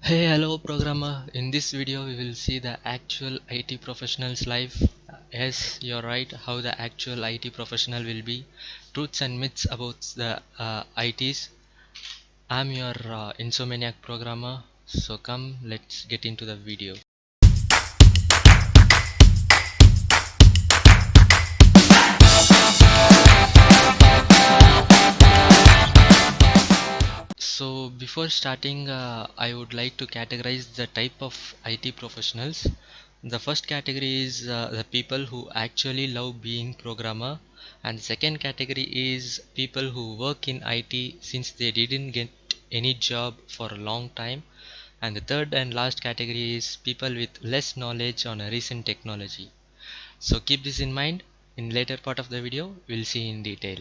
Hey, hello programmer. In this video, we will see the actual IT professional's life. Yes, you're right, how the actual IT professional will be. Truths and myths about the ITs. I'm your Insomaniac programmer. So come, let's get into the video. So before starting, I would like to categorize the type of IT professionals. The first category is the people who actually love being programmer, and the second category is people who work in IT since they didn't get any job for a long time, and the third and last category is people with less knowledge on a recent technology. So keep this in mind. In later part of the video, we'll see in detail.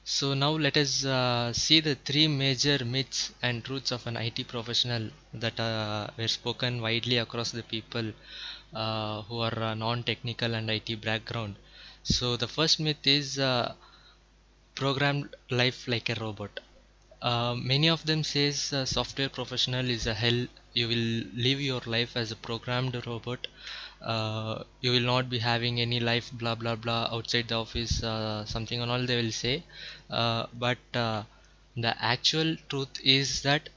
So now let us see the three major myths and truths of an IT professional that were spoken widely across the people who are non-technical and IT background. So the first myth is programmed life like a robot. Many of them says software professional is a hell. You will live your life as a programmed robot. You will not be having any life, blah blah blah, outside the office, something and all they will say. But the actual truth is that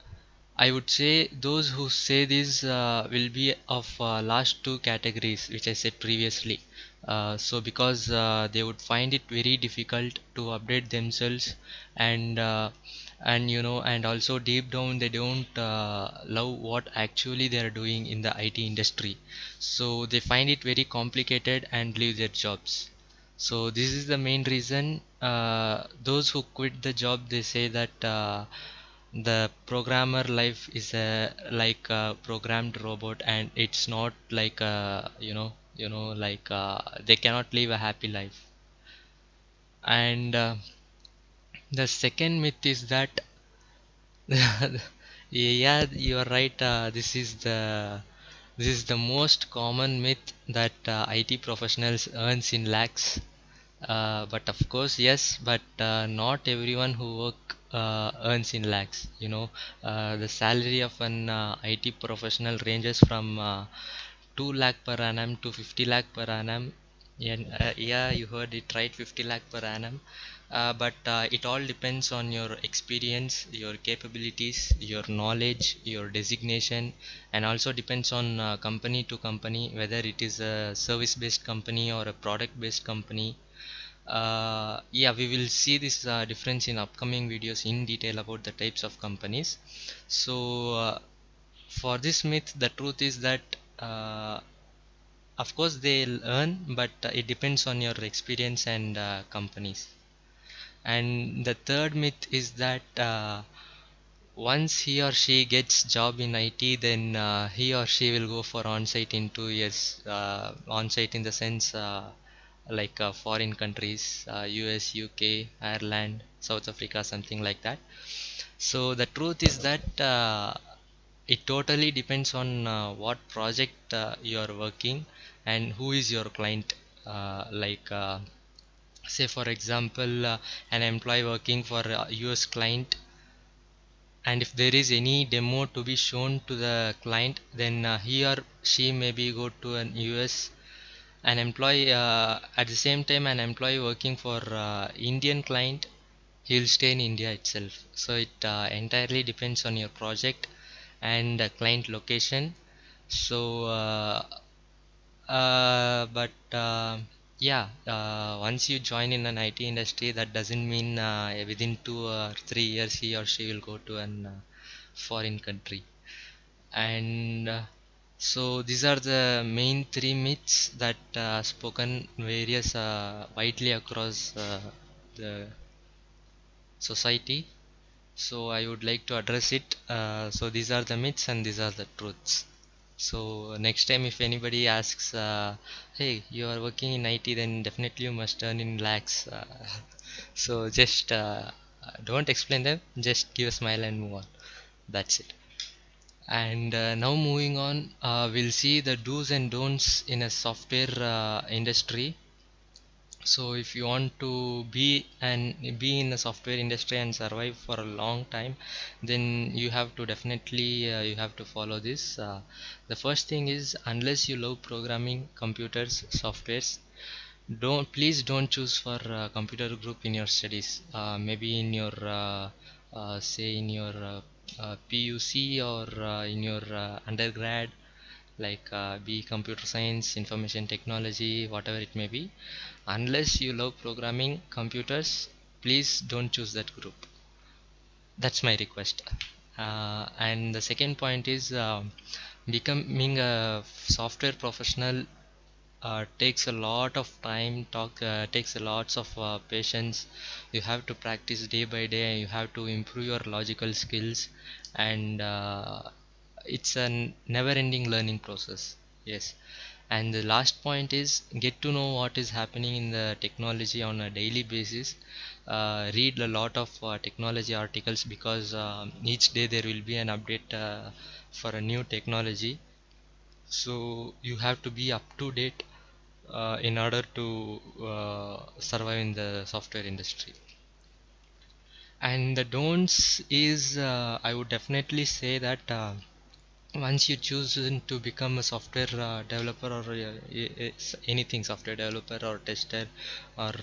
I would say those who say this will be of last two categories which I said previously. So because they would find it very difficult to update themselves, and and also deep down they don't love what actually they are doing in the IT industry. So they find it very complicated and leave their jobs. So this is the main reason. Those who quit the job, they say that the programmer life is a like a programmed robot, and it's not like a like they cannot live a happy life. And the second myth is that yeah, you are right. This is the most common myth that IT professionals earns in lakhs. But of course, yes, but not everyone who work earns in lakhs. The salary of an IT professional ranges from 2 lakh per annum to 50 lakh per annum. Yeah, you heard it right, 50 lakh per annum. But it all depends on your experience, your capabilities, your knowledge, your designation, and also depends on company to company whether it is a service based company or a product based company. Yeah, we will see this difference in upcoming videos in detail about the types of companies. So for this myth, the truth is that of course they'll earn, but it depends on your experience and companies. And the third myth is that once he or she gets job in IT, then he or she will go for on-site in 2 years. On-site in the sense like foreign countries, US, UK, Ireland, South Africa, something like that. So the truth is that it totally depends on what project you are working and who is your client. Say for example, an employee working for a US client, and if there is any demo to be shown to the client, then he or she maybe go to an US. An employee at the same time, an employee working for Indian client, he'll stay in India itself. So it entirely depends on your project and client location. So, but yeah, once you join in an IT industry, that doesn't mean within 2 or 3 years he or she will go to an foreign country. And so these are the main three myths that spoken various widely across the society. So I would like to address it. So these are the myths and these are the truths. So next time if anybody asks, hey, you are working in IT, then definitely you must earn in lakhs. So just don't explain them. Just give a smile and move on. That's it. And now moving on, we'll see the do's and don'ts in a software industry. So if you want to be in the software industry and survive for a long time, then you have to definitely you have to follow this. The first thing is, unless you love programming, computers, softwares, don't, please don't choose for computer group in your studies. Maybe in your say in your PUC, or in your undergrad, like be computer science, information technology, whatever it may be. Unless you love programming, computers, please don't choose that group. That's my request. And the second point is, becoming a software professional takes a lot of time, takes a lots of patience. You have to practice day by day, you have to improve your logical skills, and it's a never ending learning process. Yes. And the last point is, get to know what is happening in the technology on a daily basis. Read a lot of technology articles, because each day there will be an update for a new technology. So you have to be up to date in order to survive in the software industry. And the don'ts is, I would definitely say that once you choose to become a software developer, or anything, software developer or tester, or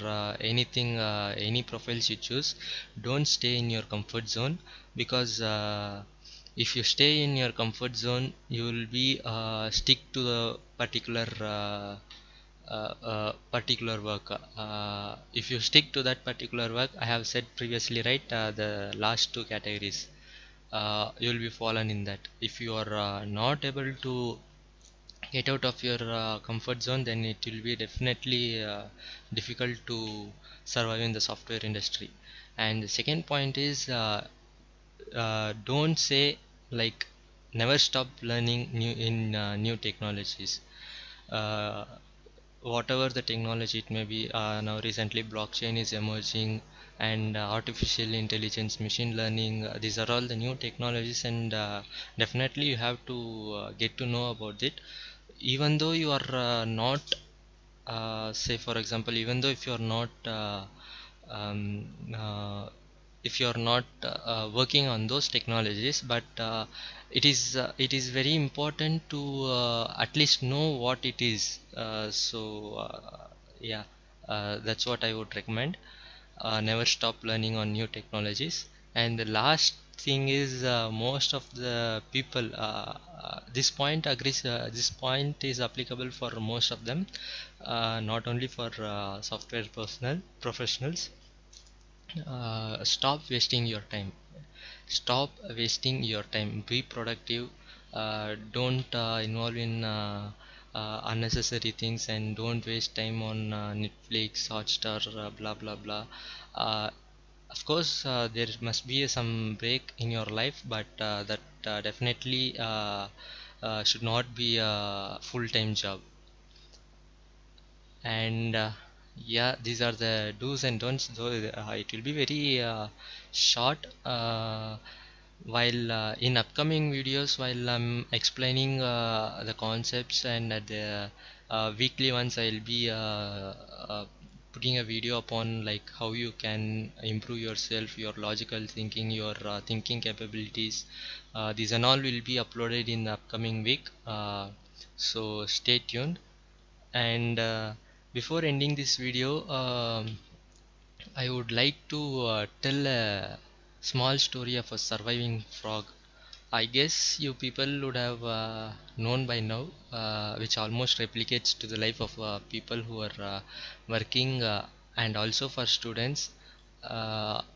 anything, any profiles you choose, don't stay in your comfort zone. Because if you stay in your comfort zone, you will be stick to the particular work. If you stick to that particular work, I have said previously, right, the last two categories, you will be fallen in that. If you are not able to get out of your comfort zone, then it will be definitely difficult to survive in the software industry. And the second point is, don't say, like, never stop learning new technologies. uh, Whatever the technology it may be, now recently blockchain is emerging, and artificial intelligence, machine learning, these are all the new technologies, and definitely you have to get to know about it. Even though you are not, say for example, even though if you are not um, uh, if you are not working on those technologies, but it is very important to at least know what it is. Yeah, that's what I would recommend. Never stop learning on new technologies. And the last thing is, most of the people, this point is applicable for most of them, not only for software personal professionals. Stop wasting your time. Stop wasting your time, be productive. Don't involve in unnecessary things, and don't waste time on Netflix, Hotstar, blah blah blah. uh, of course, there must be some break in your life, but that definitely should not be a full-time job. And yeah, these are the do's and don'ts, though it will be very short. While in upcoming videos, while I'm explaining the concepts, and at the weekly ones, I'll be putting a video upon, like, how you can improve yourself, your logical thinking, your thinking capabilities. These and all will be uploaded in the upcoming week, so stay tuned. And before ending this video, I would like to tell a small story of a surviving frog. I guess you people would have known by now, which almost replicates to the life of people who are working, and also for students.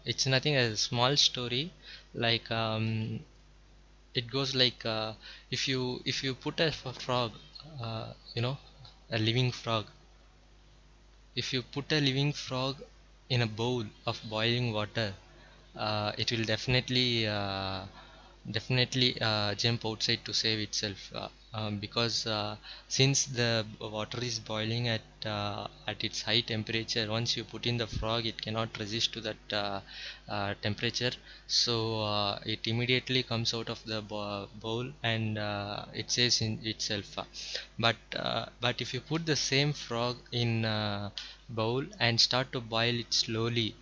It's nothing, a small story. Like, it goes like, if you put a frog, a living frog, if you put a living frog in a bowl of boiling water, it will definitely jump outside to save itself. because since the water is boiling at its high temperature, once you put in the frog, it cannot resist to that temperature. So it immediately comes out of the bowl, and it says in itself. But if you put the same frog in bowl and start to boil it slowly,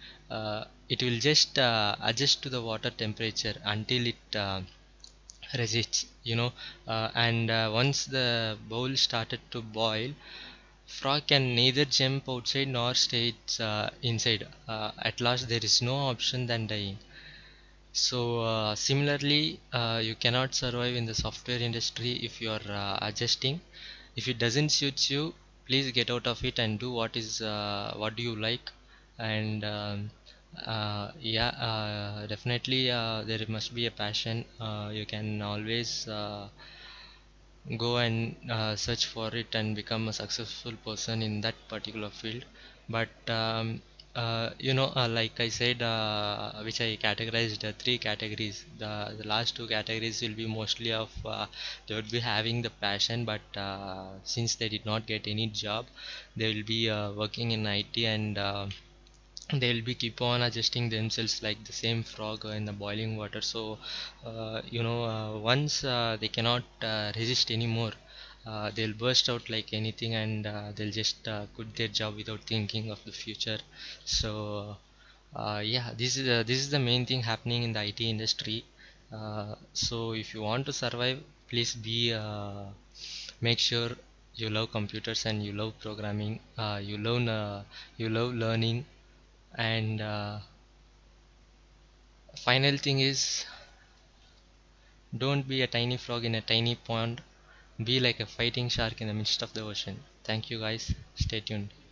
it will just adjust to the water temperature until it resists, and once the bowl started to boil, frog can neither jump outside nor stay inside. At last there is no option than dying. So similarly, you cannot survive in the software industry if you are adjusting. If it doesn't suit you, please get out of it and do what do you like. And yeah, definitely there must be a passion. You can always go and search for it and become a successful person in that particular field. But like I said, which I categorized three categories. The last two categories will be mostly of they would be having the passion, but since they did not get any job, they will be working in IT, and they'll be keep on adjusting themselves like the same frog in the boiling water. So once they cannot resist anymore, they'll burst out like anything, and they'll just quit their job without thinking of the future. So yeah, this is the main thing happening in the IT industry. So if you want to survive, please be make sure you love computers and you love programming. You love learning, and final thing is, don't be a tiny frog in a tiny pond. Be like a fighting shark in the midst of the ocean. Thank you guys. Stay tuned.